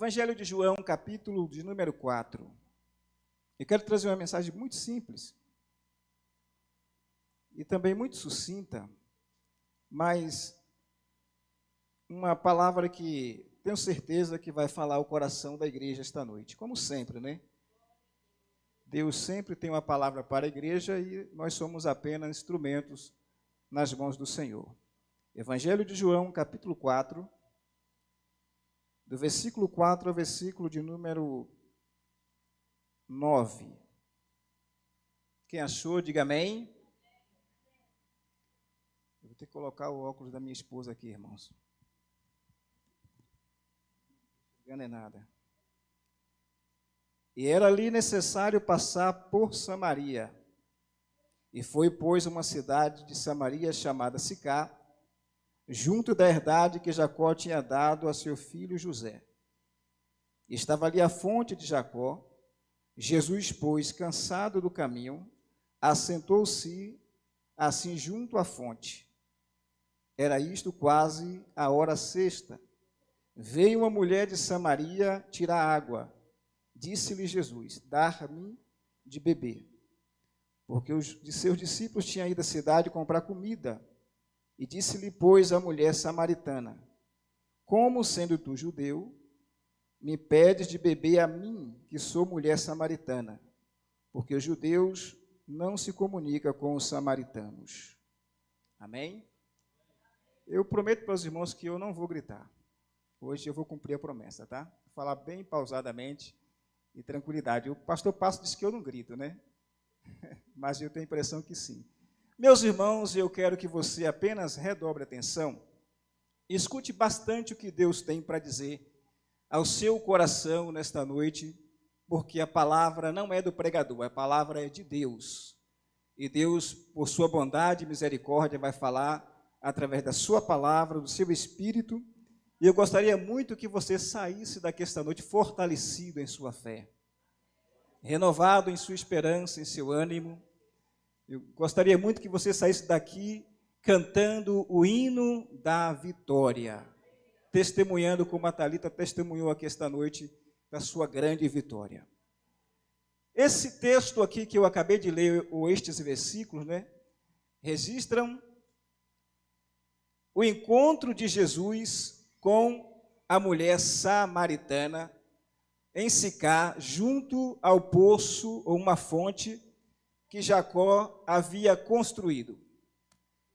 Evangelho de João, capítulo de número 4. Eu quero trazer uma mensagem muito simples e também muito sucinta, mas uma palavra que tenho certeza que vai falar o coração da igreja esta noite, como sempre, né? Deus sempre tem uma palavra para a igreja e nós somos apenas instrumentos nas mãos do Senhor. Evangelho de João, capítulo 4, do versículo 4 ao versículo de número 9. Quem achou, diga amém. Eu vou ter que colocar o óculos da minha esposa aqui, irmãos. Não é nada. E era ali necessário passar por Samaria. E foi, pois, uma cidade de Samaria chamada Sicá, junto da herdade que Jacó tinha dado a seu filho José. E estava ali a fonte de Jacó. Jesus, pois, cansado do caminho, assentou-se assim junto à fonte. Era isto quase a hora sexta. Veio uma mulher de Samaria tirar água. Disse-lhe Jesus: dar-me de beber. Porque os de seus discípulos tinham ido à cidade comprar comida. E disse-lhe, pois, a mulher samaritana: como, sendo tu judeu, me pedes de beber a mim, que sou mulher samaritana? Porque os judeus não se comunicam com os samaritanos. Amém? Eu prometo para os irmãos que eu não vou gritar. Hoje eu vou cumprir a promessa, tá? Vou falar bem pausadamente e tranquilidade. O pastor Passo disse que eu não grito, né? Mas eu tenho a impressão que sim. Meus irmãos, eu quero que você apenas redobre a atenção e escute bastante o que Deus tem para dizer ao seu coração nesta noite, porque a palavra não é do pregador, a palavra é de Deus. E Deus, por sua bondade e misericórdia, vai falar através da sua palavra, do seu espírito. E eu gostaria muito que você saísse daqui esta noite fortalecido em sua fé, renovado em sua esperança, em seu ânimo. Eu gostaria muito que você saísse daqui cantando o hino da vitória, testemunhando como a Thalita testemunhou aqui esta noite da sua grande vitória. Esse texto aqui que eu acabei de ler, ou estes versículos, né, registram o encontro de Jesus com a mulher samaritana em Sicá, junto ao poço ou uma fonte que Jacó havia construído.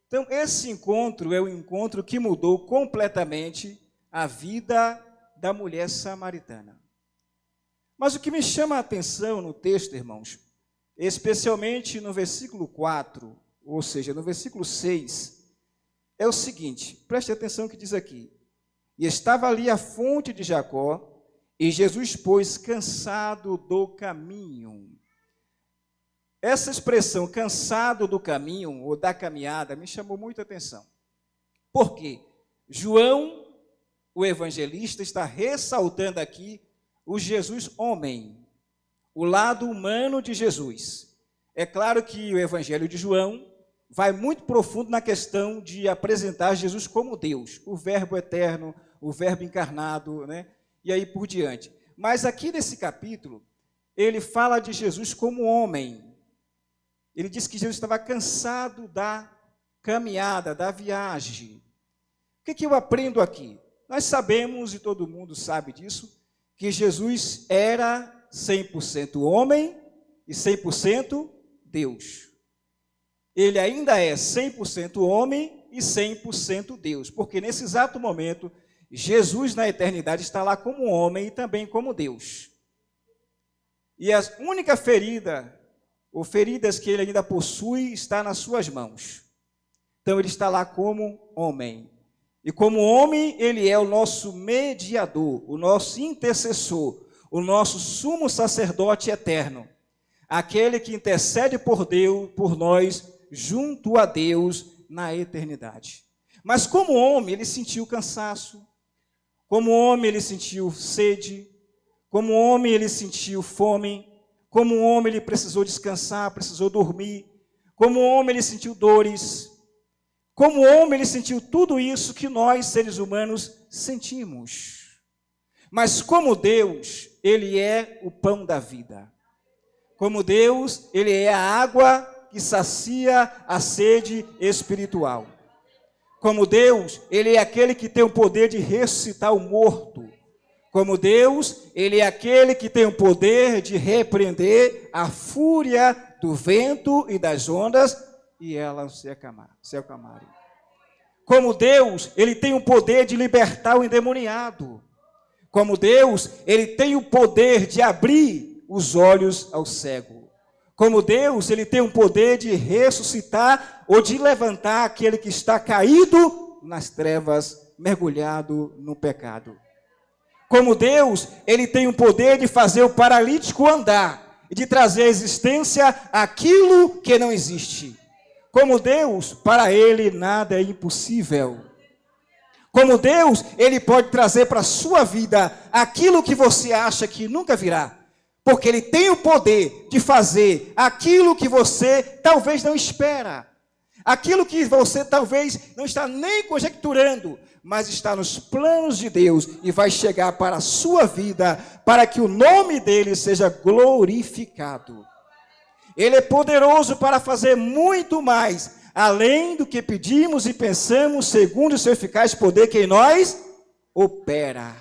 Então, esse encontro é um encontro que mudou completamente a vida da mulher samaritana. Mas o que me chama a atenção no texto, irmãos, especialmente no versículo 4, ou seja, no versículo 6, é o seguinte, preste atenção que diz aqui: e estava ali a fonte de Jacó, e Jesus, pois, cansado do caminho. Essa expressão, cansado do caminho, ou da caminhada, me chamou muita atenção. Por quê? João, o evangelista, está ressaltando aqui o Jesus homem, o lado humano de Jesus. É claro que o evangelho de João vai muito profundo na questão de apresentar Jesus como Deus, o verbo eterno, o verbo encarnado, né? E aí por diante. Mas aqui nesse capítulo, ele fala de Jesus como homem. Ele diz que Jesus estava cansado da caminhada, da viagem. O que eu aprendo aqui? Nós sabemos, e todo mundo sabe disso, que Jesus era 100% homem e 100% Deus. Ele ainda é 100% homem e 100% Deus, porque nesse exato momento, Jesus na eternidade está lá como homem e também como Deus. E a única ferida, ou feridas que ele ainda possui, está nas suas mãos. Então ele está lá como homem. E como homem, ele é o nosso mediador, o nosso intercessor, o nosso sumo sacerdote eterno, aquele que intercede por Deus, por nós, junto a Deus na eternidade. Mas como homem, ele sentiu cansaço, como homem ele sentiu sede, como homem ele sentiu fome, como homem ele precisou descansar, precisou dormir, como homem ele sentiu dores, como homem ele sentiu tudo isso que nós, seres humanos, sentimos. Mas como Deus, ele é o pão da vida. Como Deus, ele é a água que sacia a sede espiritual. Como Deus, ele é aquele que tem o poder de ressuscitar o morto. Como Deus, ele é aquele que tem o poder de repreender a fúria do vento e das ondas e elas se acalmarem. Como Deus, ele tem o poder de libertar o endemoniado. Como Deus, ele tem o poder de abrir os olhos ao cego. Como Deus, ele tem o poder de ressuscitar ou de levantar aquele que está caído nas trevas, mergulhado no pecado. Como Deus, ele tem o poder de fazer o paralítico andar e de trazer à existência aquilo que não existe. Como Deus, para ele nada é impossível. Como Deus, ele pode trazer para a sua vida aquilo que você acha que nunca virá. Porque ele tem o poder de fazer aquilo que você talvez não espera. Aquilo que você talvez não está nem conjecturando, mas está nos planos de Deus e vai chegar para a sua vida, para que o nome dele seja glorificado. Ele é poderoso para fazer muito mais, além do que pedimos e pensamos, segundo o seu eficaz poder que em nós opera.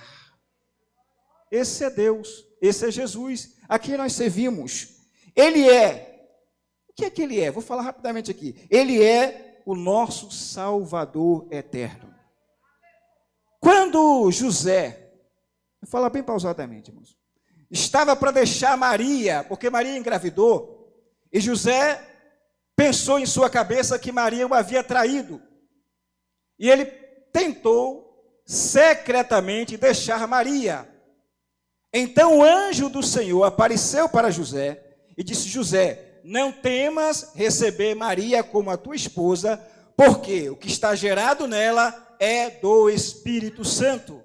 Esse é Deus, esse é Jesus, a quem nós servimos. Ele é, o que é que ele é? Vou falar rapidamente aqui. Ele é o nosso Salvador eterno. Quando José, vou falar bem pausadamente, irmãos, estava para deixar Maria, porque Maria engravidou, e José pensou em sua cabeça que Maria o havia traído. E ele tentou secretamente deixar Maria. Então o anjo do Senhor apareceu para José e disse: José, não temas receber Maria como a tua esposa, porque o que está gerado nela é do Espírito Santo.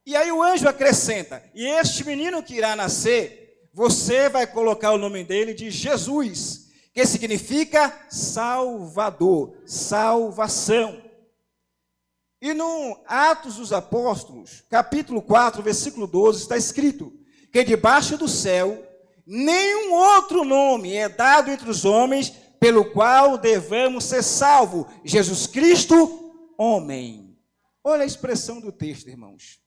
E aí o anjo acrescenta: e este menino que irá nascer, você vai colocar o nome dele de Jesus, que significa Salvador, salvação. E no Atos dos Apóstolos, capítulo 4, versículo 12, está escrito que debaixo do céu, nenhum outro nome é dado entre os homens pelo qual devamos ser salvos. Jesus Cristo, homem. Olha a expressão do texto, irmãos.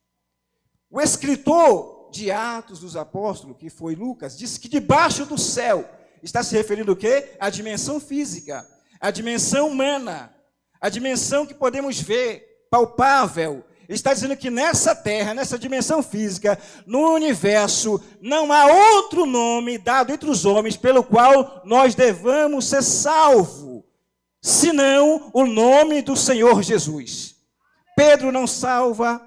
O escritor de Atos dos Apóstolos, que foi Lucas, disse que debaixo do céu está se referindo o quê? A dimensão física, a dimensão humana, a dimensão que podemos ver, palpável. Ele está dizendo que nessa terra, nessa dimensão física, no universo, não há outro nome dado entre os homens pelo qual nós devamos ser salvos, senão o nome do Senhor Jesus. Pedro não salva,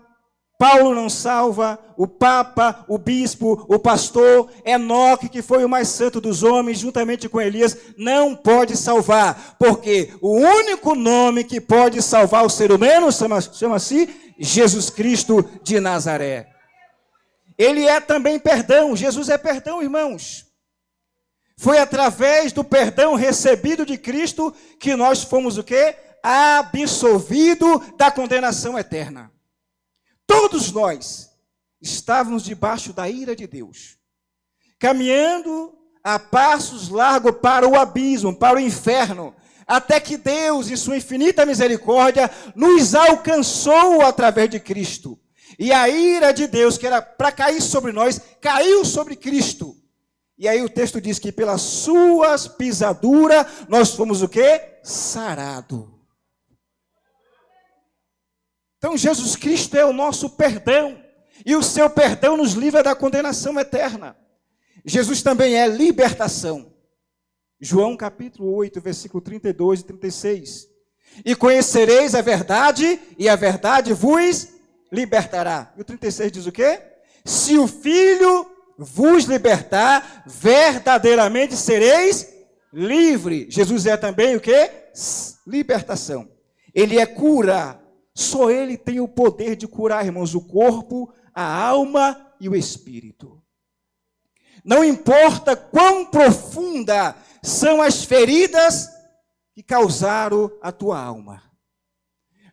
Paulo não salva, o Papa, o Bispo, o pastor, Enoque, que foi o mais santo dos homens, juntamente com Elias, não pode salvar, porque o único nome que pode salvar o ser humano chama-se Jesus Cristo de Nazaré. Ele é também perdão, Jesus é perdão, irmãos. Foi através do perdão recebido de Cristo que nós fomos o quê? Absolvido da condenação eterna. Todos nós estávamos debaixo da ira de Deus, caminhando a passos largos para o abismo, para o inferno, até que Deus, em sua infinita misericórdia, nos alcançou através de Cristo. E a ira de Deus, que era para cair sobre nós, caiu sobre Cristo. E aí o texto diz que pelas suas pisaduras nós fomos o quê? Sarado. Então Jesus Cristo é o nosso perdão, e o seu perdão nos livra da condenação eterna. Jesus também é libertação. João capítulo 8, versículo 32 e 36. E conhecereis a verdade, e a verdade vos libertará. E o 36 diz o quê? Se o Filho vos libertar, verdadeiramente sereis livres. Jesus é também o quê? Libertação. Ele é cura. Só ele tem o poder de curar, irmãos, o corpo, a alma e o espírito. Não importa quão profunda são as feridas que causaram a tua alma.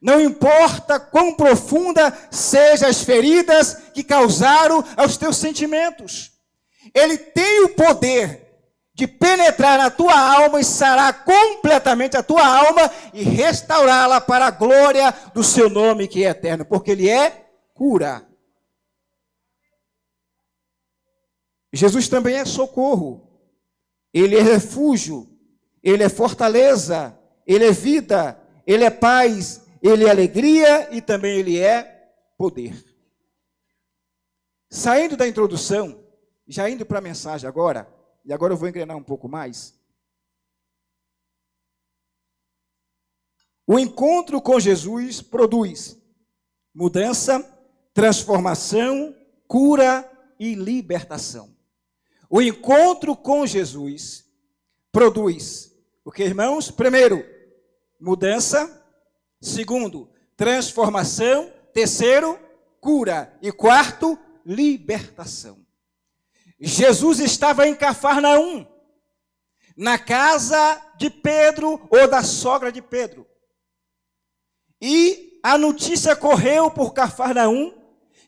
Não importa quão profunda sejam as feridas que causaram aos teus sentimentos. Ele tem o poder de penetrar na tua alma e sarar completamente a tua alma e restaurá-la para a glória do seu nome que é eterno, porque Ele é cura. Jesus também é socorro. Ele é refúgio. Ele é fortaleza. Ele é vida. Ele é paz. Ele é alegria e também Ele é poder. Saindo da introdução, já indo para a mensagem agora, e agora eu vou engrenar um pouco mais. O encontro com Jesus produz mudança, transformação, cura e libertação. O encontro com Jesus produz o que, irmãos? Primeiro, mudança. Segundo, transformação. Terceiro, cura. E quarto, libertação. Jesus estava em Cafarnaum, na casa de Pedro ou da sogra de Pedro. E a notícia correu por Cafarnaum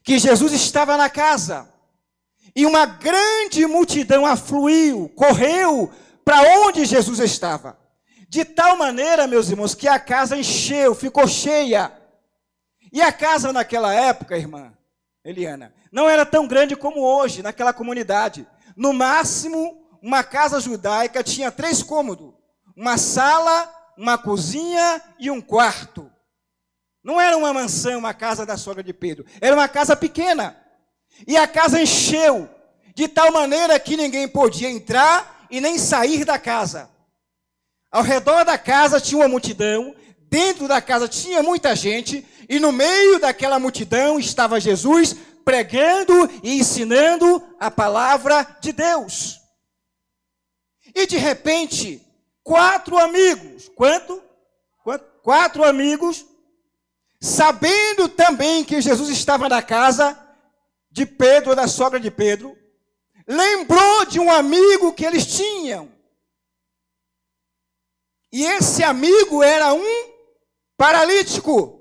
que Jesus estava na casa. E uma grande multidão afluiu, correu para onde Jesus estava. De tal maneira, meus irmãos, que a casa encheu, ficou cheia. E a casa naquela época, irmã Eliana, não era tão grande como hoje, naquela comunidade. No máximo, uma casa judaica tinha 3 cômodos. Uma sala, uma cozinha e um quarto. Não era uma mansão, uma casa da sogra de Pedro. Era uma casa pequena. E a casa encheu, de tal maneira que ninguém podia entrar e nem sair da casa. Ao redor da casa tinha uma multidão, dentro da casa tinha muita gente, e no meio daquela multidão estava Jesus pregando e ensinando a palavra de Deus. E de repente, 4 amigos, quanto? 4 amigos, sabendo também que Jesus estava na casa de Pedro, da sogra de Pedro, lembrou de um amigo que eles tinham. E esse amigo era um paralítico,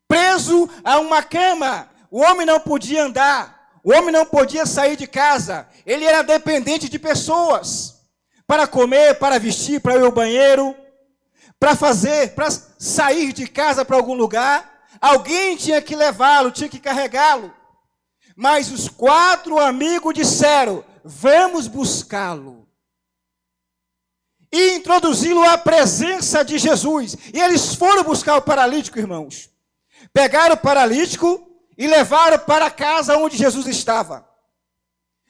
preso a uma cama. O homem não podia andar, o homem não podia sair de casa, ele era dependente de pessoas, para comer, para vestir, para ir ao banheiro, para sair de casa para algum lugar, alguém tinha que levá-lo, tinha que carregá-lo. Mas os 4 amigos disseram, vamos buscá-lo. E introduzi-lo à presença de Jesus. E eles foram buscar o paralítico, irmãos. Pegaram o paralítico e levaram para a casa onde Jesus estava.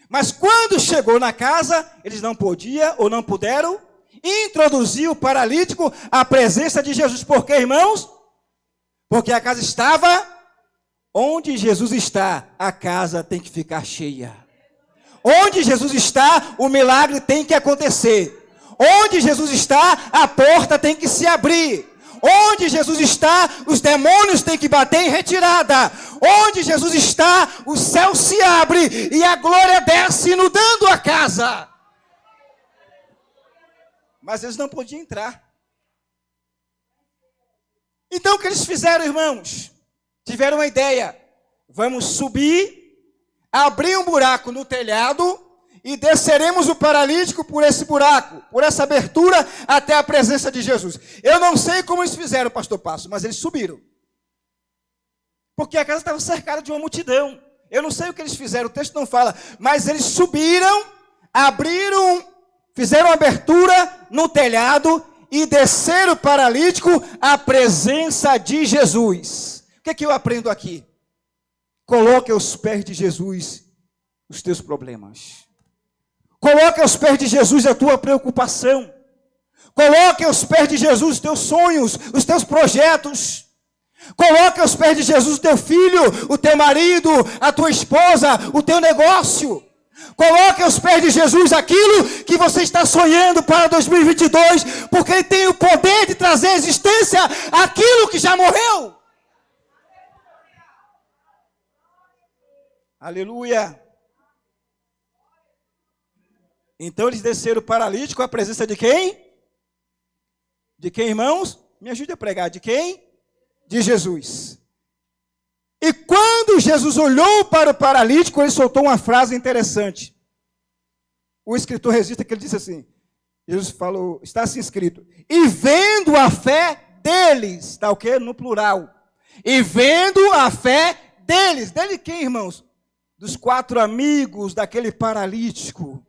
Mas quando chegou na casa, eles não podiam ou não puderam introduzir o paralítico à presença de Jesus. Por quê, irmãos? Porque a casa estava onde Jesus está, a casa tem que ficar cheia. Onde Jesus está, o milagre tem que acontecer. Onde Jesus está, a porta tem que se abrir. Onde Jesus está, os demônios têm que bater em retirada. Onde Jesus está, o céu se abre e a glória desce inundando a casa. Mas eles não podiam entrar. Então o que eles fizeram, irmãos? Tiveram uma ideia. Vamos subir, abrir um buraco no telhado e desceremos o paralítico por esse buraco, por essa abertura até a presença de Jesus. Eu não sei como eles fizeram, pastor Passo, mas eles subiram. Porque a casa estava cercada de uma multidão. Eu não sei o que eles fizeram, o texto não fala, mas eles subiram, abriram, fizeram uma abertura no telhado e desceram o paralítico à presença de Jesus. O que é que eu aprendo aqui? Coloque aos pés de Jesus os teus problemas. Coloque aos pés de Jesus a tua preocupação. Coloque aos pés de Jesus os teus sonhos, os teus projetos. Coloque aos pés de Jesus o teu filho, o teu marido, a tua esposa, o teu negócio. Coloque aos pés de Jesus aquilo que você está sonhando para 2022, porque Ele tem o poder de trazer à existência aquilo que já morreu. Aleluia. Então eles desceram o paralítico à presença de quem? De quem, irmãos? Me ajude a pregar. De quem? de Jesus. E quando Jesus olhou para o paralítico, ele soltou uma frase interessante. O escritor registra que ele disse assim, Jesus falou, está assim escrito, e vendo a fé deles, está o quê? No plural. E vendo a fé deles. Dele quem, irmãos? Dos 4 amigos daquele paralítico.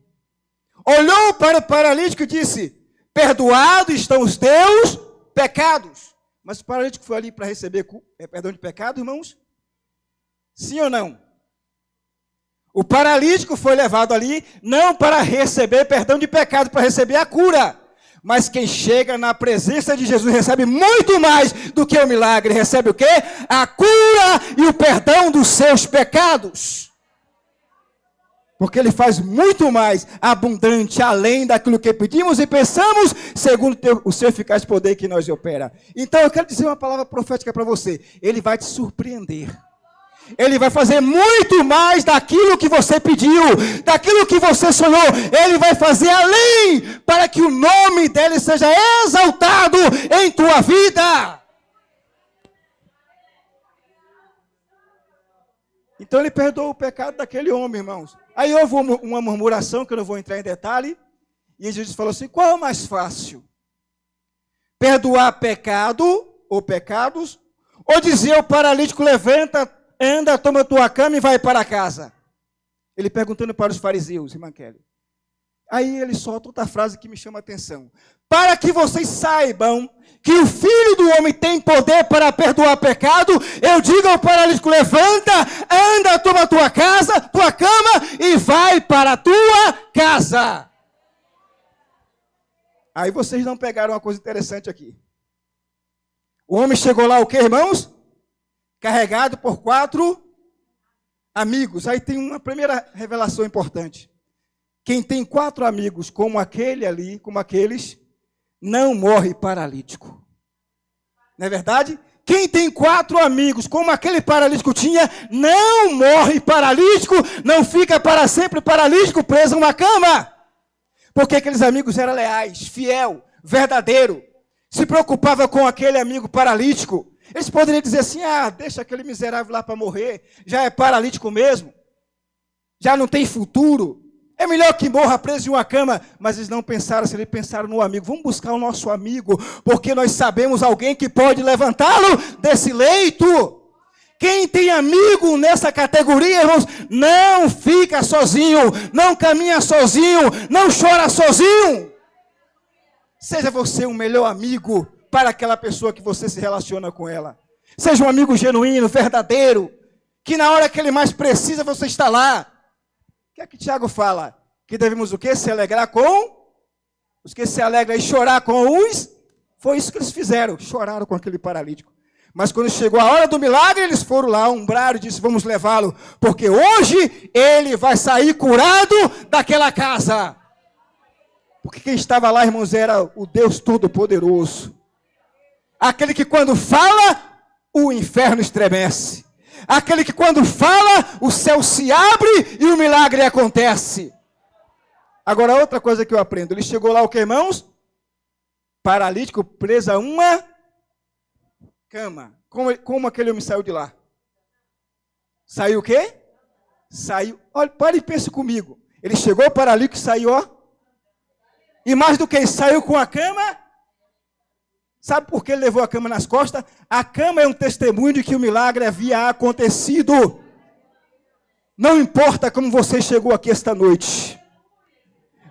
Olhou para o paralítico e disse, perdoados estão os teus pecados. Mas o paralítico foi ali para receber perdão de pecado, irmãos? Sim ou não? O paralítico foi levado ali não para receber perdão de pecado, para receber a cura. Mas quem chega na presença de Jesus recebe muito mais do que o milagre. Recebe o quê? A cura e o perdão dos seus pecados. Porque ele faz muito mais abundante, além daquilo que pedimos e pensamos, segundo o seu eficaz poder que nós opera. Então eu quero dizer uma palavra profética para você. Ele vai te surpreender. Ele vai fazer muito mais daquilo que você pediu, daquilo que você sonhou. Ele vai fazer além, para que o nome dele seja exaltado em tua vida. Então ele perdoou o pecado daquele homem, irmãos. Aí houve uma murmuração, que eu não vou entrar em detalhe. E Jesus falou assim, qual é o mais fácil? Perdoar pecado, ou pecados, ou dizer ao paralítico, levanta, anda, toma tua cama e vai para casa. Ele perguntando para os fariseus, irmã Kelly. Aí ele solta outra frase que me chama a atenção. Para que vocês saibam que o Filho do Homem tem poder para perdoar pecado, eu digo ao paralítico, levanta, anda, toma tua cama e vai para a tua casa. Aí vocês não pegaram uma coisa interessante aqui. O homem chegou lá o quê, irmãos? Carregado por 4 amigos. Aí tem uma primeira revelação importante. Quem tem 4 amigos como aquele ali, como aqueles, não morre paralítico. Não é verdade? Quem tem 4 amigos como aquele paralítico tinha, não morre paralítico, não fica para sempre paralítico preso numa cama. Porque aqueles amigos eram leais, fiel, verdadeiro. Se preocupava com aquele amigo paralítico. Eles poderiam dizer assim, deixa aquele miserável lá para morrer, já é paralítico mesmo, já não tem futuro, é melhor que morra preso em uma cama. Mas eles não pensaram assim, eles pensaram no amigo, vamos buscar o nosso amigo, porque nós sabemos alguém que pode levantá-lo desse leito. Quem tem amigo nessa categoria, irmãos, não fica sozinho, não caminha sozinho, não chora sozinho. Seja você um melhor amigo para aquela pessoa que você se relaciona com ela. Seja um amigo genuíno, verdadeiro, que na hora que ele mais precisa, você está lá. O que é que Tiago fala? Que devemos o quê? Se alegrar com os que se alegram e chorar com os... Foi isso que eles fizeram, choraram com aquele paralítico. Mas quando chegou a hora do milagre, eles foram lá, umbraram e disseram, vamos levá-lo, porque hoje ele vai sair curado daquela casa. Porque quem estava lá, irmãos, era o Deus Todo-Poderoso. Aquele que quando fala, o inferno estremece. Aquele que quando fala, o céu se abre e o milagre acontece. Agora, outra coisa que eu aprendo. Ele chegou lá, o que, irmãos? Paralítico, preso a uma cama. Como aquele homem saiu de lá? Saiu o quê? Saiu. Olha, pare e pense comigo. Ele chegou paralítico e saiu, ó. E mais do que isso, saiu com a cama. Sabe por que ele levou a cama nas costas? A cama é um testemunho de que o milagre havia acontecido. Não importa como você chegou aqui esta noite.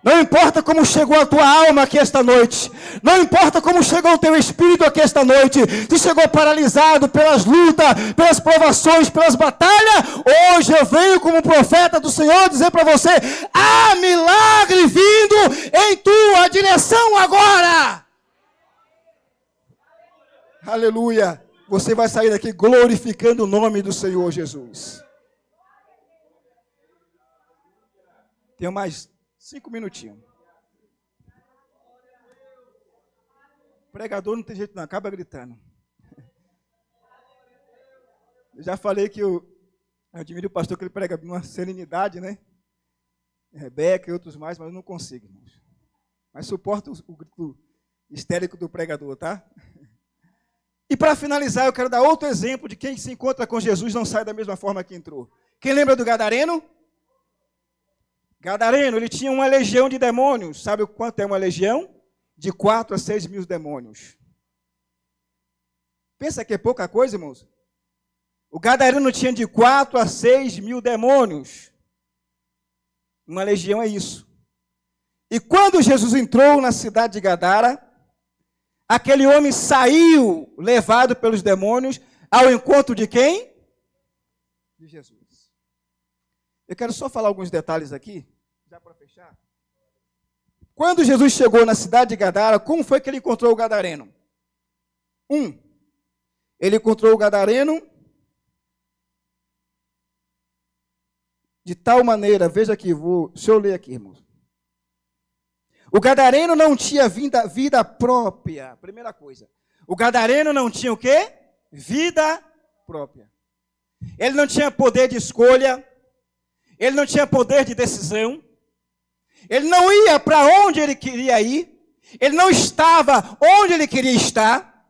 Não importa como chegou a tua alma aqui esta noite. Não importa como chegou o teu espírito aqui esta noite. Se chegou paralisado pelas lutas, pelas provações, pelas batalhas. Hoje eu venho como profeta do Senhor dizer para você: há milagre vindo em tua direção agora. Aleluia. Você vai sair daqui glorificando o nome do Senhor Jesus. Tenho mais 5 minutinhos. Pregador não tem jeito não, acaba gritando. Eu já falei que eu admiro o pastor que ele prega uma serenidade, né? Rebeca e outros mais, mas eu não consigo, irmãos. Mas suporto o grito histérico do pregador, tá? E para finalizar, eu quero dar outro exemplo de quem se encontra com Jesus não sai da mesma forma que entrou. Quem lembra do Gadareno? Gadareno, ele tinha uma legião de demônios. Sabe o quanto é uma legião? De 4 a 6 mil demônios. Pensa que é pouca coisa, irmãos? O Gadareno tinha de 4 a 6 mil demônios. Uma legião é isso. E quando Jesus entrou na cidade de Gadara, aquele homem saiu levado pelos demônios ao encontro de quem? De Jesus. Eu quero só falar alguns detalhes aqui, já para fechar. Quando Jesus chegou na cidade de Gadara, como foi que ele encontrou o Gadareno? Ele encontrou o Gadareno de tal maneira, veja aqui, deixa eu ler aqui, irmãos. O Gadareno não tinha vida própria, primeira coisa. O Gadareno não tinha o quê? Vida própria. Ele não tinha poder de escolha, ele não tinha poder de decisão, ele não ia para onde ele queria ir, ele não estava onde ele queria estar,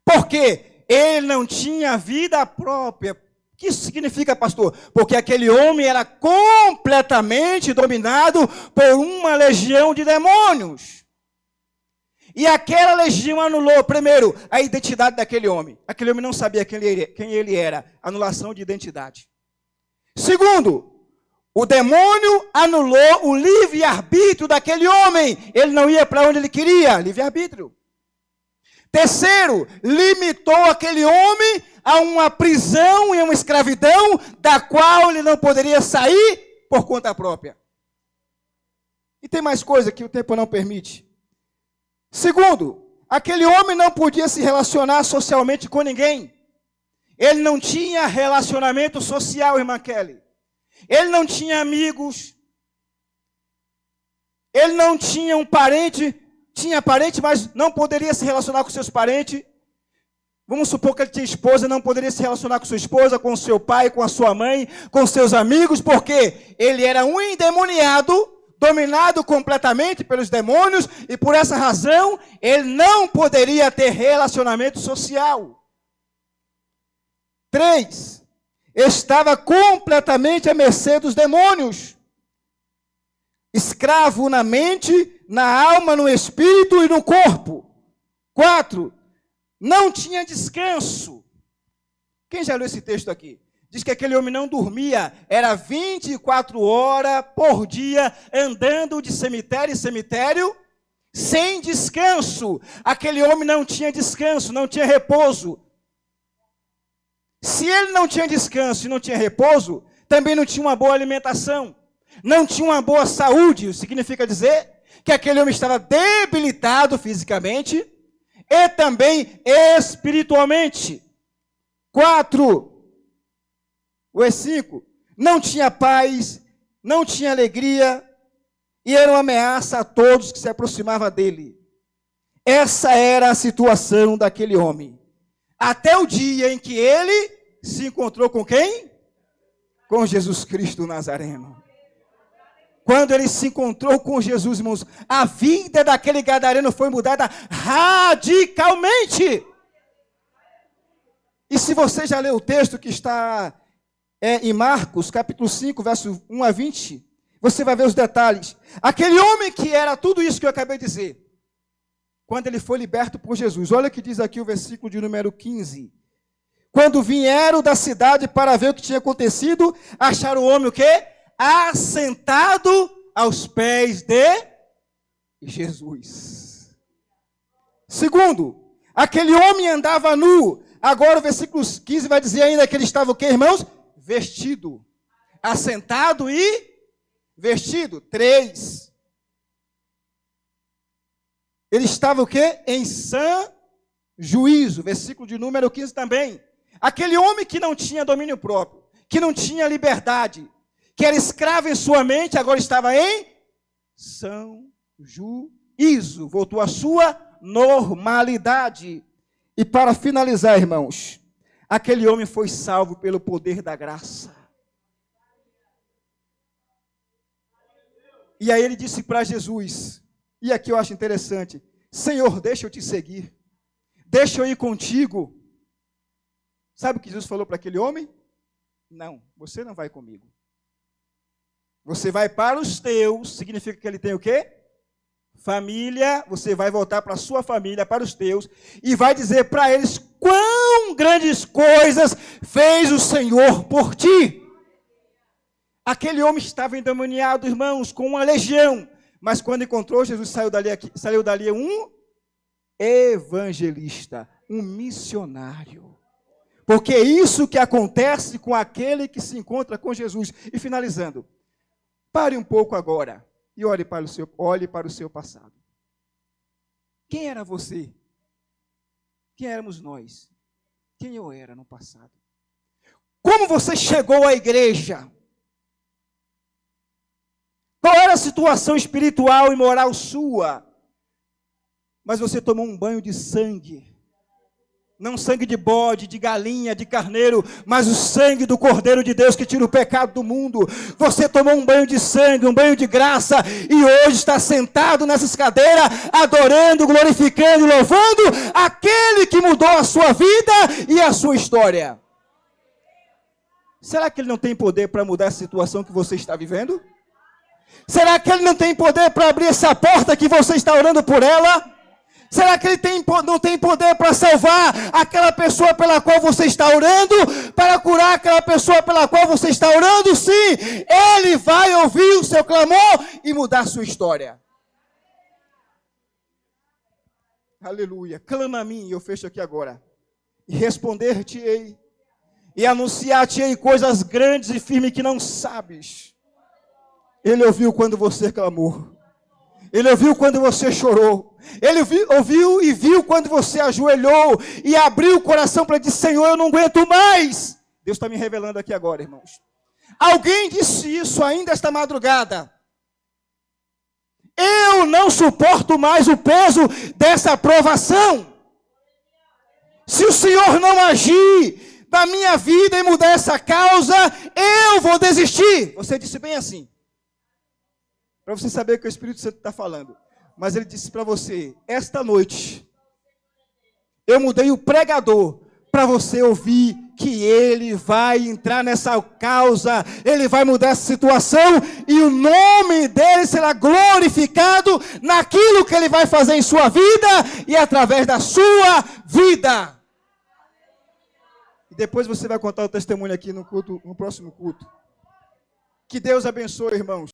porque ele não tinha vida própria. O que isso significa, pastor? Porque aquele homem era completamente dominado por uma legião de demônios. E aquela legião anulou, primeiro, a identidade daquele homem. Aquele homem não sabia quem ele era. Anulação de identidade. Segundo, o demônio anulou o livre-arbítrio daquele homem. Ele não ia para onde ele queria, livre-arbítrio. Terceiro, limitou aquele homem a uma prisão e uma escravidão da qual ele não poderia sair por conta própria. E tem mais coisa que o tempo não permite. Segundo, aquele homem não podia se relacionar socialmente com ninguém. Ele não tinha relacionamento social, irmã Kelly. Ele não tinha amigos. Ele não tinha um parente. Tinha parente, mas não poderia se relacionar com seus parentes. Vamos supor que ele tinha esposa, não poderia se relacionar com sua esposa, com seu pai, com a sua mãe, com seus amigos, porque ele era um endemoniado, dominado completamente pelos demônios, e por essa razão, ele não poderia ter relacionamento social. 3, estava completamente à mercê dos demônios. Escravo na mente, na alma, no espírito e no corpo. 4, não tinha descanso. Quem já leu esse texto aqui? Diz que aquele homem não dormia, era 24 horas por dia, andando de cemitério em cemitério, sem descanso. Aquele homem não tinha descanso, não tinha repouso. Se ele não tinha descanso e não tinha repouso, também não tinha uma boa alimentação. Não tinha uma boa saúde. Isso significa dizer que aquele homem estava debilitado fisicamente e também espiritualmente. 4, o 5, não tinha paz, não tinha alegria e era uma ameaça a todos que se aproximavam dele. Essa era a situação daquele homem. Até o dia em que ele se encontrou com quem? Com Jesus Cristo Nazareno. Quando ele se encontrou com Jesus, irmãos, a vida daquele gadareno foi mudada radicalmente. E se você já leu o texto que está em Marcos, capítulo 5, verso 1 a 20, você vai ver os detalhes. Aquele homem que era tudo isso que eu acabei de dizer, quando ele foi liberto por Jesus, olha o que diz aqui o versículo de número 15. Quando vieram da cidade para ver o que tinha acontecido, acharam o homem o quê? Assentado aos pés de Jesus. Segundo, aquele homem andava nu. Agora o versículo 15 vai dizer ainda que ele estava o quê, irmãos? Vestido. Assentado e vestido. 3. Ele estava o quê? Em sã juízo. Versículo de número 15 também. Aquele homem que não tinha domínio próprio, que não tinha liberdade, que era escravo em sua mente, agora estava em são juízo. Voltou à sua normalidade. E para finalizar, irmãos, aquele homem foi salvo pelo poder da graça. E aí ele disse para Jesus, e aqui eu acho interessante, Senhor, deixa eu te seguir. deixa eu ir contigo. Sabe o que Jesus falou para aquele homem? Não, você não vai comigo. Você vai para os teus, significa que ele tem o quê? Família, você vai voltar para a sua família, para os teus, e vai dizer para eles quão grandes coisas fez o Senhor por ti. Aquele homem estava endemoniado, irmãos, com uma legião, mas quando encontrou Jesus, saiu dali um evangelista, um missionário. Porque é isso que acontece com aquele que se encontra com Jesus. E finalizando, pare um pouco agora e olhe para o seu passado. Quem era você? Quem éramos nós? Quem eu era no passado? Como você chegou à igreja? Qual era a situação espiritual e moral sua? Mas você tomou um banho de sangue. Não sangue de bode, de galinha, de carneiro, mas o sangue do Cordeiro de Deus que tira o pecado do mundo. Você tomou um banho de sangue, um banho de graça, e hoje está sentado nessas cadeiras, adorando, glorificando e louvando aquele que mudou a sua vida e a sua história. Será que ele não tem poder para mudar a situação que você está vivendo? Será que ele não tem poder para abrir essa porta que você está orando por ela? Será que ele não tem poder para salvar aquela pessoa pela qual você está orando? Para curar aquela pessoa pela qual você está orando? Sim, ele vai ouvir o seu clamor e mudar a sua história. Aleluia. Clama a mim, e eu fecho aqui agora. E responder-te-ei, e anunciar-te-ei coisas grandes e firmes que não sabes. Ele ouviu quando você clamou. Ele ouviu quando você chorou. Ele ouviu e viu quando você ajoelhou e abriu o coração para dizer: Senhor, eu não aguento mais. Deus está me revelando aqui agora, irmãos. Alguém disse isso ainda esta madrugada. Eu não suporto mais o peso dessa provação. Se o Senhor não agir na minha vida e mudar essa causa, eu vou desistir. Você disse bem assim. Para você saber que o Espírito Santo está falando. Mas ele disse para você: esta noite, eu mudei o pregador para você ouvir que ele vai entrar nessa causa, ele vai mudar essa situação, e o nome dele será glorificado naquilo que ele vai fazer em sua vida e através da sua vida. E depois você vai contar o testemunho aqui no próximo culto. Que Deus abençoe, irmãos.